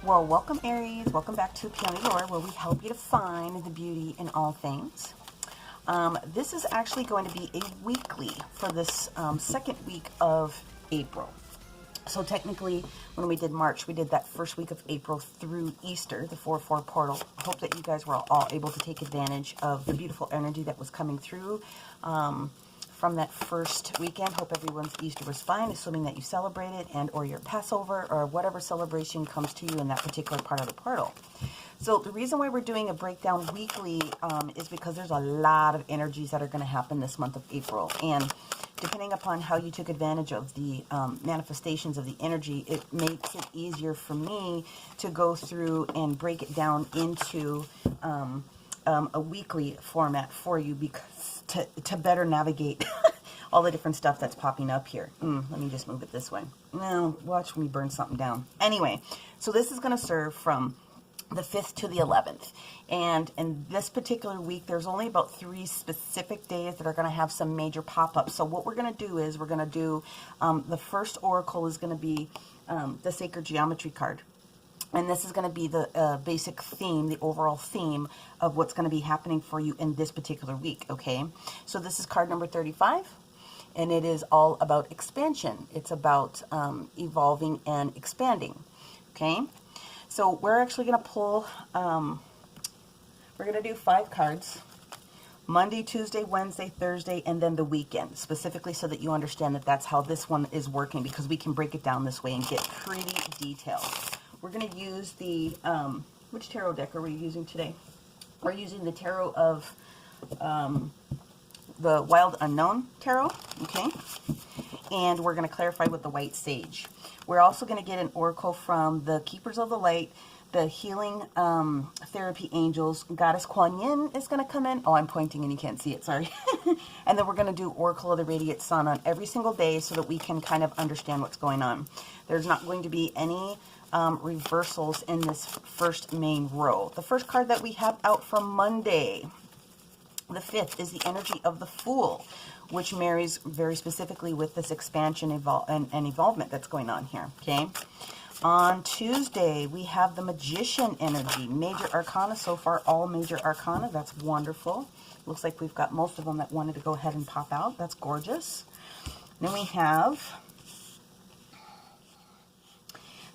Well, welcome Aries, welcome back to PeonyLore, where we help you to find the beauty in all things. This is actually going to be a weekly for this second week of April. So technically, when we did March, we did that first week of April through Easter, the 4/4 portal. I hope that you guys were all able to take advantage of the beautiful energy that was coming through from that first weekend. Hope everyone's Easter was fine, assuming that you celebrated, and or your Passover or whatever celebration comes to you in that particular part of the portal. So the reason why we're doing a breakdown weekly is because there's a lot of energies that are going to happen this month of April. And depending upon how you took advantage of the manifestations of the energy, it makes it easier for me to go through and break it down into a weekly format for you, because to better navigate all the different stuff that's popping up here. Let me just move it this way. No, watch me burn something down. Anyway, so this is going to serve from the 5th to the 11th. And in this particular week, there's only about 3 specific days that are going to have some major pop-ups. So what we're going to do is we're going to do, the first oracle is going to be the Sacred Geometry card. And this is going to be the basic theme, the overall theme of what's going to be happening for you in this particular week, okay? So this is card number 35, and it is all about expansion. It's about evolving and expanding, okay? So we're actually going to pull, we're going to do 5 cards, Monday, Tuesday, Wednesday, Thursday, and then the weekend, specifically so that you understand that that's how this one is working, because we can break it down this way and get pretty detailed. We're going to use the, which tarot deck are we using today? We're using the tarot of the Wild Unknown Tarot, okay? And we're going to clarify with the White Sage. We're also going to get an oracle from the Keepers of the Light, the Healing Therapy Angels. Goddess Kuan Yin is going to come in. Oh, I'm pointing and you can't see it, sorry. And then we're going to do Oracle of the Radiant Sun on every single day so that we can kind of understand what's going on. There's not going to be any reversals in this first main row. The first card that we have out for Monday, the 5th, is the energy of the Fool, which marries very specifically with this expansion and evolvement that's going on here, okay? On Tuesday, we have the Magician energy. Major Arcana so far, all Major Arcana. That's wonderful. Looks like we've got most of them that wanted to go ahead and pop out. That's gorgeous. Then we have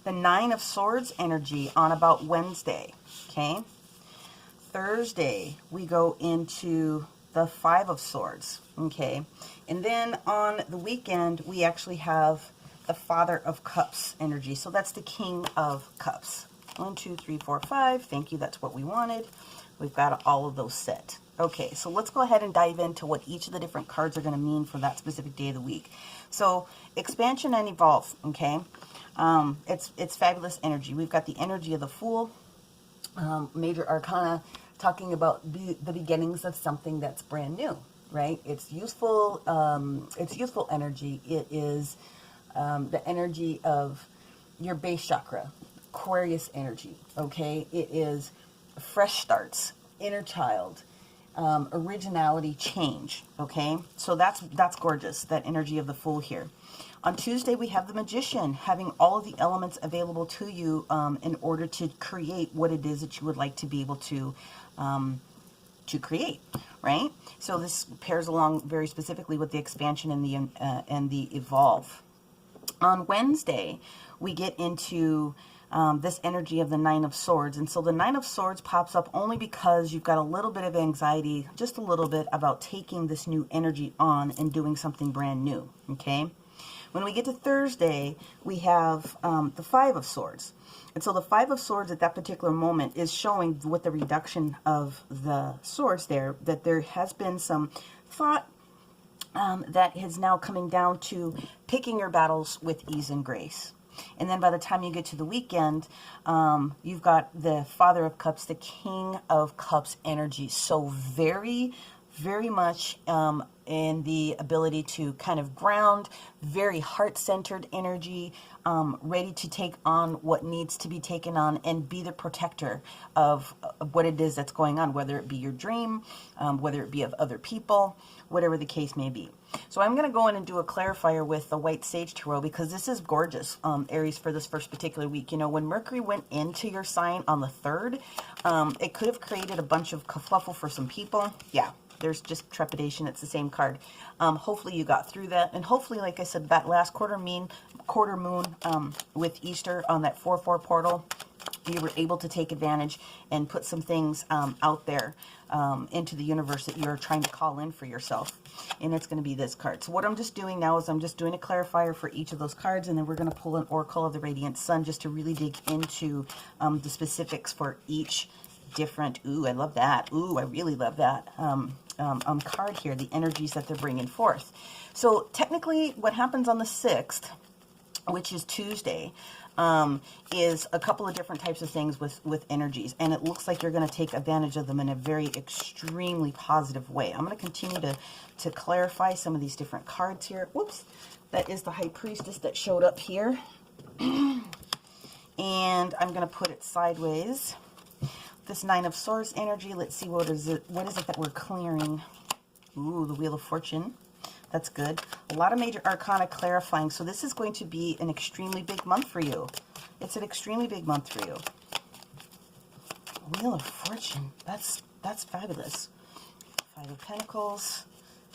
the 9 of Swords energy on about Wednesday, okay? Thursday, we go into the 5 of Swords, okay? And then on the weekend, we actually have the Father of Cups energy. So that's the King of Cups. 1, 2, 3, 4, 5. Thank you. That's what we wanted. We've got all of those set. Okay, so let's go ahead and dive into what each of the different cards are going to mean for that specific day of the week. So expansion and evolve, okay? It's fabulous energy. We've got the energy of the Fool, Major Arcana, talking about the beginnings of something that's brand new, right? It's useful energy. It is the energy of your base chakra, Aquarius energy, okay? It is fresh starts, inner child, originality, change, okay? So that's gorgeous, that energy of the Fool here. On Tuesday, we have the Magician, having all of the elements available to you in order to create what it is that you would like to be able to create, right? So this pairs along very specifically with the expansion and the evolve. On Wednesday, we get into this energy of the 9 of Swords. And so the 9 of Swords pops up only because you've got a little bit of anxiety, just a little bit, about taking this new energy on and doing something brand new, okay? When we get to Thursday, we have the 5 of Swords. And so the 5 of Swords at that particular moment is showing, with the reduction of the swords there, that there has been some thought that is now coming down to picking your battles with ease and grace. And then by the time you get to the weekend, you've got the Father of Cups, the King of Cups energy. So very very much in the ability to kind of ground, very heart-centered energy, ready to take on what needs to be taken on and be the protector of what it is that's going on, whether it be your dream, whether it be of other people, whatever the case may be. So I'm going to go in and do a clarifier with the White Sage Tarot because this is gorgeous, Aries, for this first particular week. You know, when Mercury went into your sign on the 3rd, it could have created a bunch of kerfluffle for some people. Yeah, there's just trepidation. It's the same card. Hopefully you got through that. And hopefully, like I said, that last quarter moon with Easter on that 4/4 portal, you were able to take advantage and put some things out there into the universe that you're trying to call in for yourself. And it's going to be this card. So what I'm just doing now is I'm just doing a clarifier for each of those cards, and then we're going to pull an Oracle of the Radiant Sun just to really dig into the specifics for each different, ooh, I love that. Ooh, I really love that card here, the energies that they're bringing forth. So technically what happens on the 6th, which is Tuesday, is a couple of different types of things with energies, and it looks like you're going to take advantage of them in a very extremely positive way. I'm going to continue to clarify some of these different cards here. Whoops, that is the High Priestess that showed up here, and I'm going to put it sideways. This 9 of Swords energy, let's see, what is it that we're clearing? Ooh, the Wheel of Fortune. That's good. A lot of major arcana clarifying. So this is going to be an extremely big month for you. It's an extremely big month for you. Wheel of Fortune. That's fabulous. 5 of Pentacles.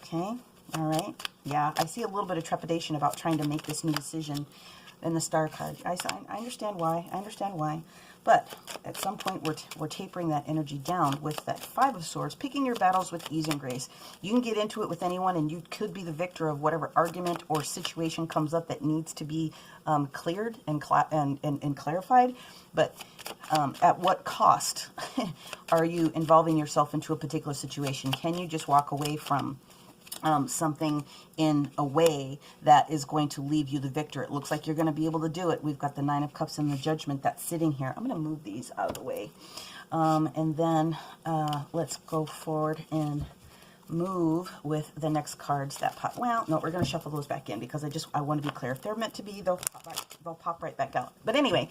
Okay. All right. Yeah, I see a little bit of trepidation about trying to make this new decision in the Star card. I understand why. I understand why. But at some point, we're tapering that energy down with that 5 of Swords, picking your battles with ease and grace. You can get into it with anyone, and you could be the victor of whatever argument or situation comes up that needs to be cleared and clarified. But at what cost are you involving yourself into a particular situation? Can you just walk away from something in a way that is going to leave you the victor? It looks like you're going to be able to do it. We've got the 9 of Cups and the Judgment that's sitting here. I'm going to move these out of the way. And then let's go forward and move with the next cards that pop. Well, no, we're going to shuffle those back in because I want to be clear. If they're meant to be, they'll pop right back out. But anyway,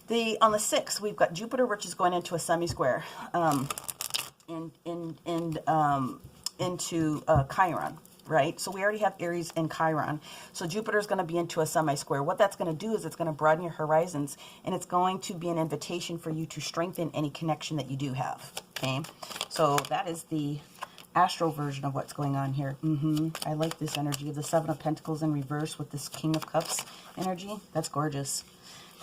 on the 6th, we've got Jupiter, which is going into a semi-square into Chiron, right? So we already have Aries and Chiron. So Jupiter is going to be into a semi-square. What that's going to do is it's going to broaden your horizons, and it's going to be an invitation for you to strengthen any connection that you do have, okay? So that is the astral version of what's going on here. I like this energy of the 7 of Pentacles in reverse with this King of Cups energy. That's gorgeous.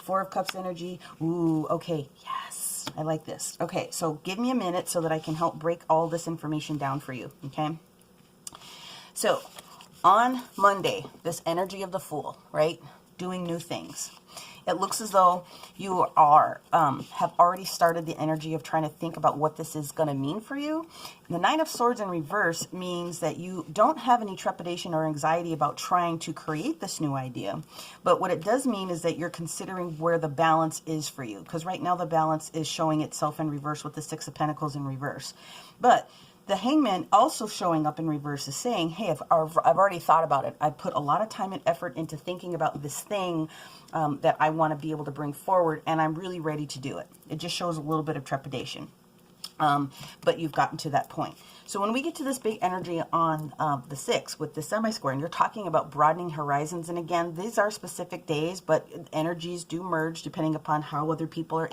4 of Cups energy. Ooh, okay, yes. I like this. Okay, so give me a minute so that I can help break all this information down for you, okay? So, on Monday, this energy of the Fool, right? Doing new things. It looks as though you are have already started the energy of trying to think about what this is going to mean for you. The 9 of Swords in reverse means that you don't have any trepidation or anxiety about trying to create this new idea. But what it does mean is that you're considering where the balance is for you. Because right now the balance is showing itself in reverse with the 6 of Pentacles in reverse. But the Hangman also showing up in reverse is saying, hey, I've already thought about it. I put a lot of time and effort into thinking about this thing that I want to be able to bring forward, and I'm really ready to do it. It just shows a little bit of trepidation. But you've gotten to that point. So when we get to this big energy on the 6th with the semi-square, and you're talking about broadening horizons, and again, these are specific days, but energies do merge depending upon how other people are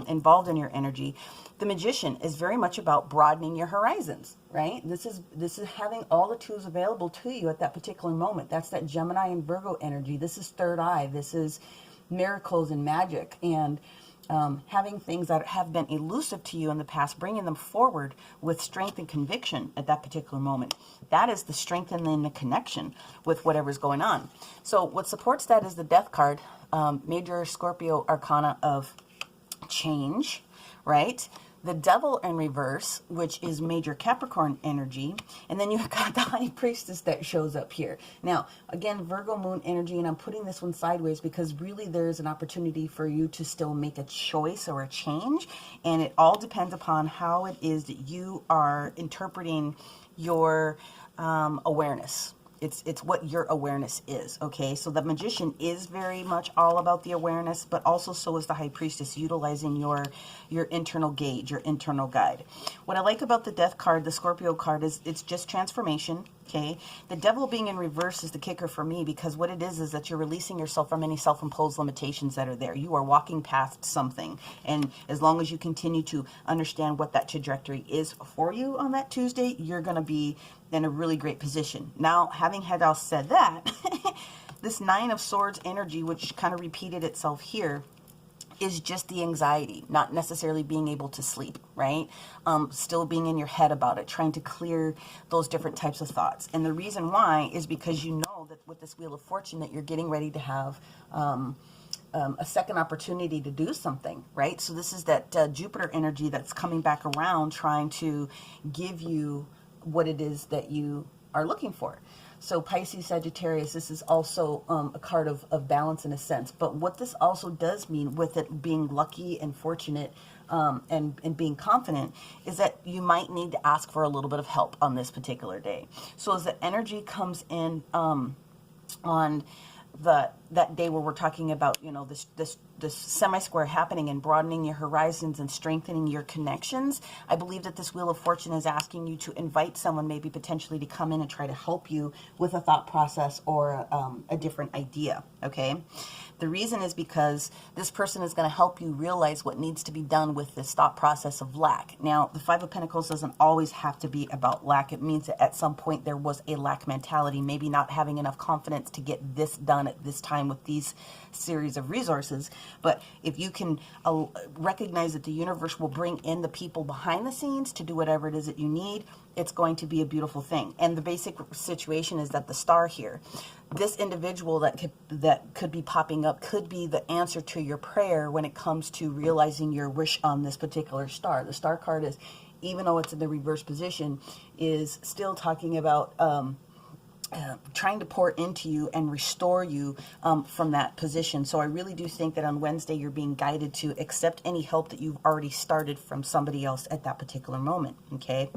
involved in your energy. The Magician is very much about broadening your horizons, right? This is having all the tools available to you at that particular moment. That's that Gemini and Virgo energy. This is third eye. This is miracles and magic, and having things that have been elusive to you in the past, bringing them forward with strength and conviction at that particular moment. That is the strengthening the connection with whatever's going on. So what supports that is the Death card, major Scorpio arcana of change, right? the Devil in reverse, which is major Capricorn energy, and then you've got the High Priestess that shows up here. Now, again, Virgo moon energy, and I'm putting this one sideways because really there's an opportunity for you to still make a choice or a change, and it all depends upon how it is that you are interpreting your awareness. It's what your awareness is, okay? So the Magician is very much all about the awareness, but also so is the High Priestess, utilizing your internal gauge, your internal guide. What I like about the Death card, the Scorpio card, is it's just transformation, okay? The Devil being in reverse is the kicker for me, because what it is that you're releasing yourself from any self-imposed limitations that are there. You are walking past something, and as long as you continue to understand what that trajectory is for you on that Tuesday, you're going to be in a really great position. Now, having had all said that, this Nine of Swords energy, which kind of repeated itself here, is just the anxiety, not necessarily being able to sleep, right? Still being in your head about it, trying to clear those different types of thoughts. And the reason why is because you know that with this Wheel of Fortune that you're getting ready to have a second opportunity to do something, right? So this is that Jupiter energy that's coming back around, trying to give you what it is that you are looking for. So Pisces, Sagittarius, this is also a card of balance in a sense. But what this also does mean, with it being lucky and fortunate and being confident, is that you might need to ask for a little bit of help on this particular day. So as the energy comes in on that day where we're talking about, you know, this semi-square happening and broadening your horizons and strengthening your connections, I believe that this Wheel of Fortune is asking you to invite someone maybe potentially to come in and try to help you with a thought process or a different idea, okay? The reason is because this person is going to help you realize what needs to be done with this thought process of lack. Now, the Five of Pentacles doesn't always have to be about lack. It means that at some point there was a lack mentality, maybe not having enough confidence to get this done at this time with these series of resources. But if you can recognize that the universe will bring in the people behind the scenes to do whatever it is that you need, it's going to be a beautiful thing. And the basic situation is that the star here, this individual that could be popping up could be the answer to your prayer when it comes to realizing your wish on this particular star. The star card is, even though it's in the reverse position, is still talking about trying to pour into you and restore you from that position. So I really do think that on Wednesday you're being guided to accept any help that you've already started from somebody else at that particular moment, okay?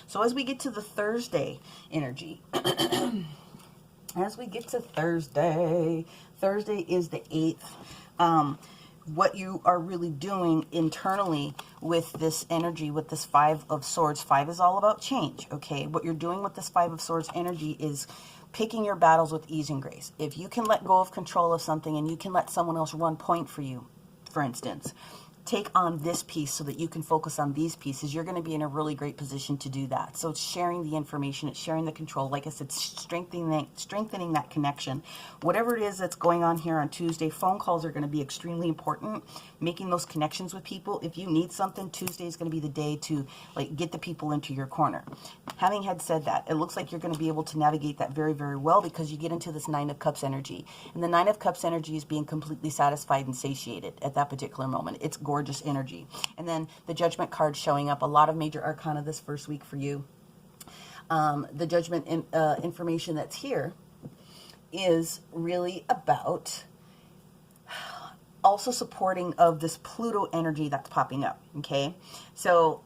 So as we get to the Thursday energy, as we get to Thursday is the 8th. What you are really doing internally with this energy, with this Five of Swords. 5 is all about change, okay? What you're doing with this Five of Swords energy is picking your battles with ease and grace. If you can let go of control of something and you can let someone else run point for you, for instance, take on this piece so that you can focus on these pieces, you're going to be in a really great position to do that. So it's sharing the information, it's sharing the control. Like I said, strengthening that connection. Whatever it is that's going on here on Tuesday, phone calls are going to be extremely important. Making those connections with people. If you need something, Tuesday is going to be the day to get the people into your corner. Having had said that, it looks like you're going to be able to navigate that very, very well, because you get into this Nine of Cups energy. And the Nine of Cups energy is being completely satisfied and satiated at that particular moment. It's gorgeous energy. And then the Judgment card showing up, a lot of major arcana this first week for you. The Judgment information that's here is really about also supporting of this Pluto energy that's popping up, okay? So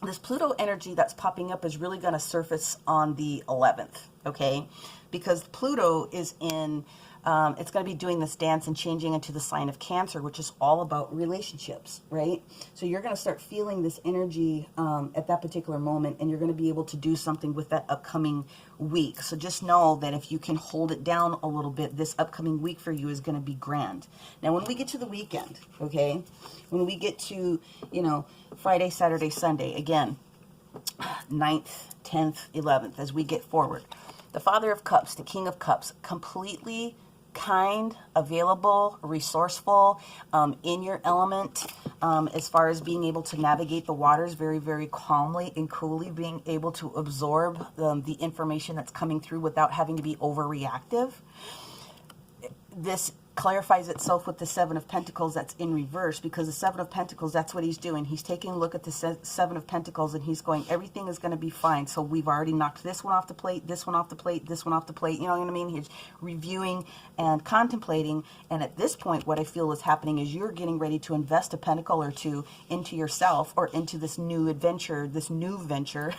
this Pluto energy that's popping up is really going to surface on the 11th, okay? Because Pluto is in, it's going to be doing this dance and changing into the sign of Cancer, which is all about relationships, right? So you're going to start feeling this energy at that particular moment, and you're going to be able to do something with that upcoming week. So just know that if you can hold it down a little bit, this upcoming week for you is going to be grand. Now, when we get to the weekend, okay, when we get to, Friday, Saturday, Sunday, again, 9th, 10th, 11th, as we get forward, the Father of Cups, the King of Cups, completely kind, available, resourceful, in your element, as far as being able to navigate the waters very, very calmly and coolly, being able to absorb the information that's coming through without having to be overreactive. This clarifies itself with the Seven of Pentacles that's in reverse, because the Seven of Pentacles, that's what he's doing. He's taking a look at the Seven of Pentacles and he's going, everything is going to be fine. So we've already knocked this one off the plate, this one off the plate, this one off the plate. You know what I mean? He's reviewing and contemplating. And at this point, what I feel is happening is you're getting ready to invest a pentacle or two into yourself or into this new adventure, this new venture,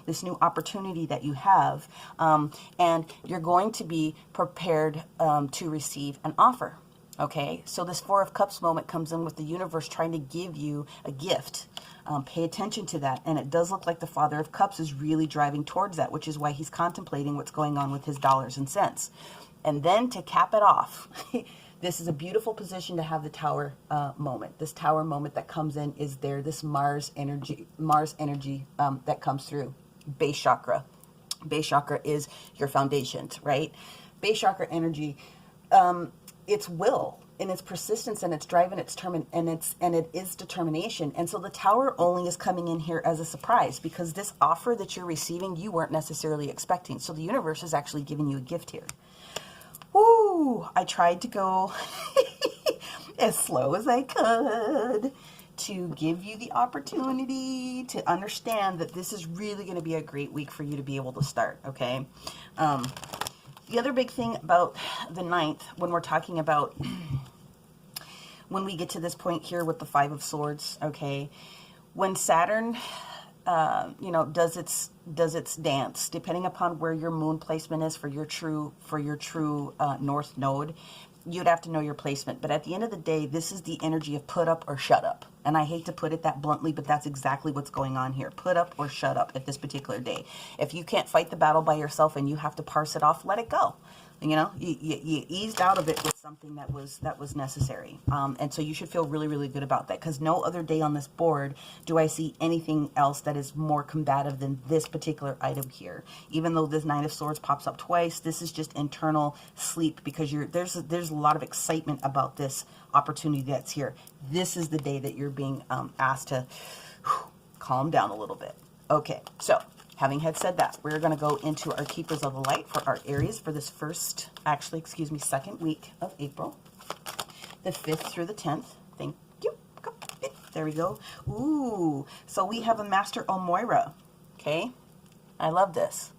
this new opportunity that you have. And you're going to be prepared to receive an offer. Okay, so this Four of Cups moment comes in with the universe trying to give you a gift. Pay attention to that. And it does look like the Father of Cups is really driving towards that, which is why he's contemplating what's going on with his dollars and cents. And then to cap it off, this is a beautiful position to have the Tower moment. This Tower moment that comes in is there, this Mars energy that comes through. Base chakra. Base chakra is your foundations, right? Base chakra energy, it's will and it's persistence and it's drive and it is determination. And so the Tower only is coming in here as a surprise, because this offer that you're receiving, you weren't necessarily expecting. So the universe is actually giving you a gift here. Woo! I tried to go as slow as I could to give you the opportunity to understand that this is really going to be a great week for you to be able to start, okay? The other big thing about the 9th, when we're talking about, when we get to this point here with the Five of Swords, okay, when Saturn, you know, does its dance, depending upon where your moon placement is for your true north node, you'd have to know your placement. But at the end of the day, this is the energy of put up or shut up. And I hate to put it that bluntly, but that's exactly what's going on here. Put up or shut up at this particular day. If you can't fight the battle by yourself and you have to parse it off, let it go. You know, you eased out of it with something that was necessary. And so you should feel really, really good about that, because no other day on this board do I see anything else that is more combative than this particular item here. Even though this Nine of Swords pops up twice, this is just internal sleep, because there's a lot of excitement about this opportunity that's here. This is the day that you're being asked to calm down a little bit. Okay, so having had said that, we're going to go into our Keepers of the Light for our Aries for this second week of April, the 5th through the 10th. Thank you. There we go. Ooh, so we have a Master Moira. Okay, I love this.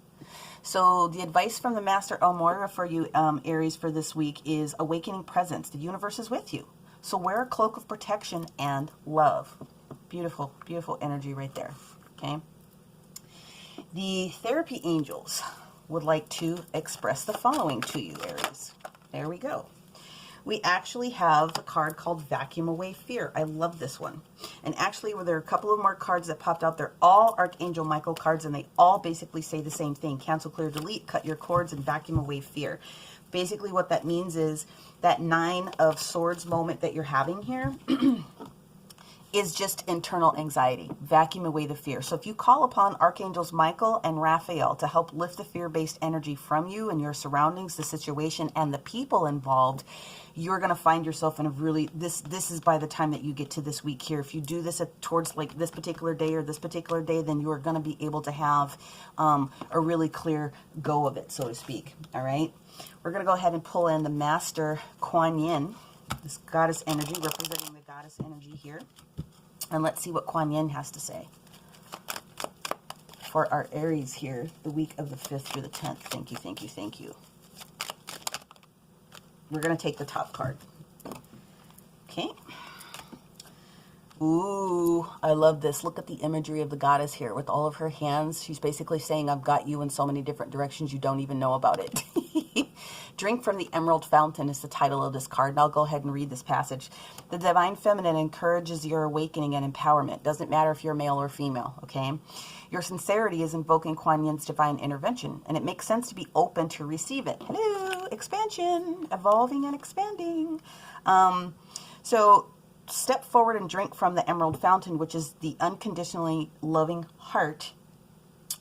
So the advice from the Master Moira for you, Aries, for this week is awakening presence. The universe is with you. So wear a cloak of protection and love. Beautiful, beautiful energy right there. Okay. The therapy angels would like to express the following to you, Aries. There we go. We actually have a card called Vacuum Away Fear. I love this one. And actually, there are a couple of more cards that popped out. They're all Archangel Michael cards, and they all basically say the same thing. Cancel, clear, delete, cut your cords, and vacuum away fear. Basically, what that means is that Nine of Swords moment that you're having here is just internal anxiety. Vacuum away the fear. So if you call upon Archangels Michael and Raphael to help lift the fear-based energy from you and your surroundings, the situation, and the people involved, you're going to find yourself in a really, this is by the time that you get to this week here. If you do this towards like this particular day or this particular day, then you are going to be able to have a really clear go of it, so to speak. All right. We're going to go ahead and pull in the Master Kuan Yin, this goddess energy, representing the goddess energy here. And let's see what Kuan Yin has to say for our Aries here, the week of the 5th through the 10th. Thank you, thank you, thank you. We're going to take the top card. Okay. Ooh, I love this. Look at the imagery of the goddess here with all of her hands. She's basically saying, I've got you in so many different directions you don't even know about it. Drink from the Emerald Fountain is the title of this card, and I'll go ahead and read this passage. The Divine Feminine encourages your awakening and empowerment. Doesn't matter if you're male or female, okay? Your sincerity is invoking Kuan Yin's divine intervention, and it makes sense to be open to receive it. Hello, expansion, evolving and expanding. So step forward and drink from the Emerald Fountain, which is the unconditionally loving heart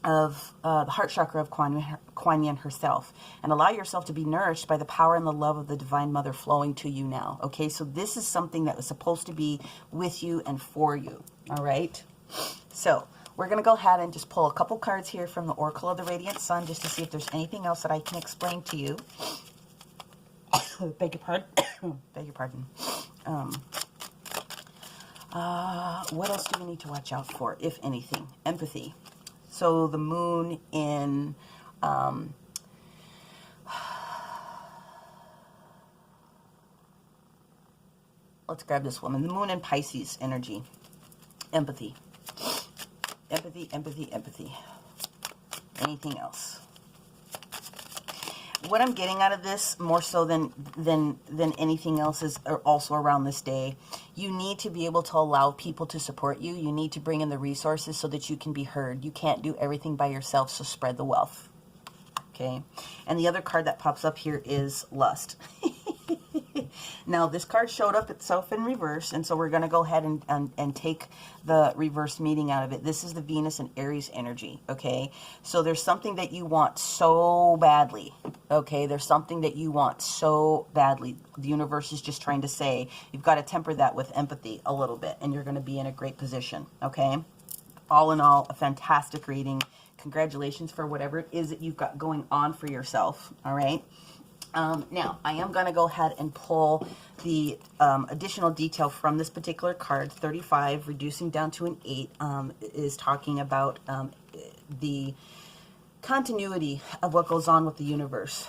of the heart chakra of Kuan Yin herself, and allow yourself to be nourished by the power and the love of the Divine Mother flowing to you now. Okay, so this is something that was supposed to be with you and for you. All right, so we're going to go ahead and just pull a couple cards here from the Oracle of the Radiant Sun just to see if there's anything else that I can explain to you. Beg your pardon. Beg your pardon. What else do we need to watch out for, if anything? Empathy. So the moon in... let's grab this woman. The moon in Pisces energy. Empathy. Empathy, empathy, empathy. Anything else? What I'm getting out of this, more so than anything else, is also around this day. You need to be able to allow people to support you. You need to bring in the resources so that you can be heard. You can't do everything by yourself, so spread the wealth. Okay? And the other card that pops up here is lust. Now, this card showed up itself in reverse, and so we're going to go ahead and take the reverse meaning out of it. This is the Venus and Aries energy, okay? So there's something that you want so badly, okay? There's something that you want so badly. The universe is just trying to say, you've got to temper that with empathy a little bit, and you're going to be in a great position, okay? All in all, a fantastic reading. Congratulations for whatever it is that you've got going on for yourself, all right? Now, I am going to go ahead and pull the additional detail from this particular card. 35, reducing down to an 8, is talking about the continuity of what goes on with the universe.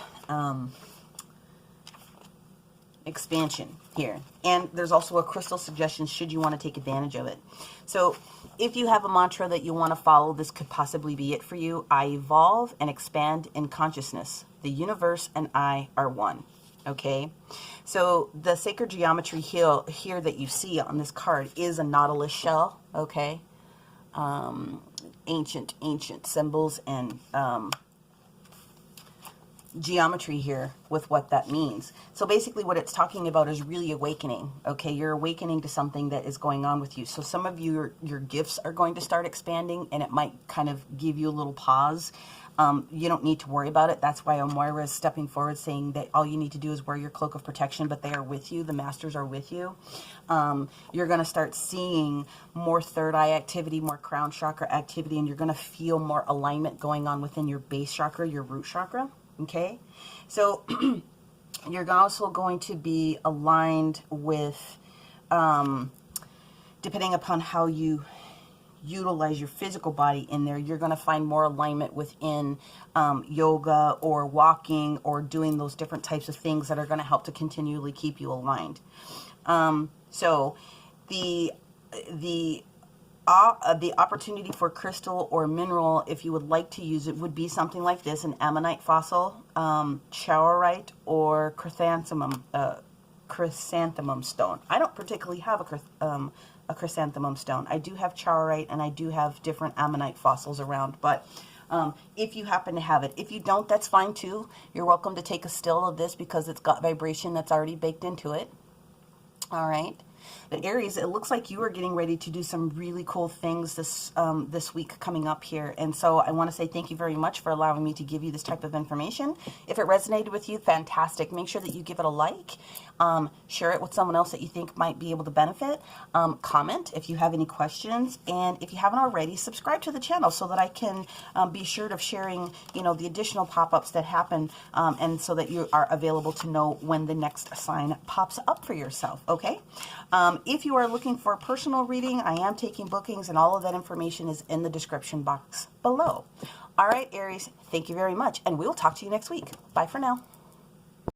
Expansion here. And there's also a crystal suggestion should you want to take advantage of it. So if you have a mantra that you want to follow, this could possibly be it for you. I evolve and expand in consciousness. The universe and I are one. Okay? So the sacred geometry here that you see on this card is a nautilus shell. Okay? Ancient symbols and geometry here with what that means. So basically what it's talking about is really awakening. Okay, you're awakening to something that is going on with you. So some of you, your gifts are going to start expanding, and it might kind of give you a little pause. You don't need to worry about it. That's why Moira is stepping forward saying that all you need to do is wear your cloak of protection, but they are with you. The masters are with you. You're going to start seeing more third eye activity, more crown chakra activity, and you're going to feel more alignment going on within your base chakra, your root chakra. Okay, so you're also going to be aligned with, depending upon how you utilize your physical body in there, you're going to find more alignment within yoga or walking or doing those different types of things that are going to help to continually keep you aligned. So the opportunity for crystal or mineral, if you would like to use it, would be something like this: an ammonite fossil, charoite, or chrysanthemum stone. I don't particularly have a chrysanthemum stone. I do have charoite, and I do have different ammonite fossils around, but if you happen to have it. If you don't, that's fine too. You're welcome to take a still of this because it's got vibration that's already baked into it. All right. But Aries, it looks like you are getting ready to do some really cool things this week coming up here. And so I want to say thank you very much for allowing me to give you this type of information. If it resonated with you, fantastic. Make sure that you give it a like. Share it with someone else that you think might be able to benefit. Comment if you have any questions. And if you haven't already, subscribe to the channel so that I can be sure of sharing, the additional pop-ups that happen, and so that you are available to know when the next sign pops up for yourself. Okay? If you are looking for a personal reading, I am taking bookings, and all of that information is in the description box below. All right, Aries, thank you very much, and we'll talk to you next week. Bye for now.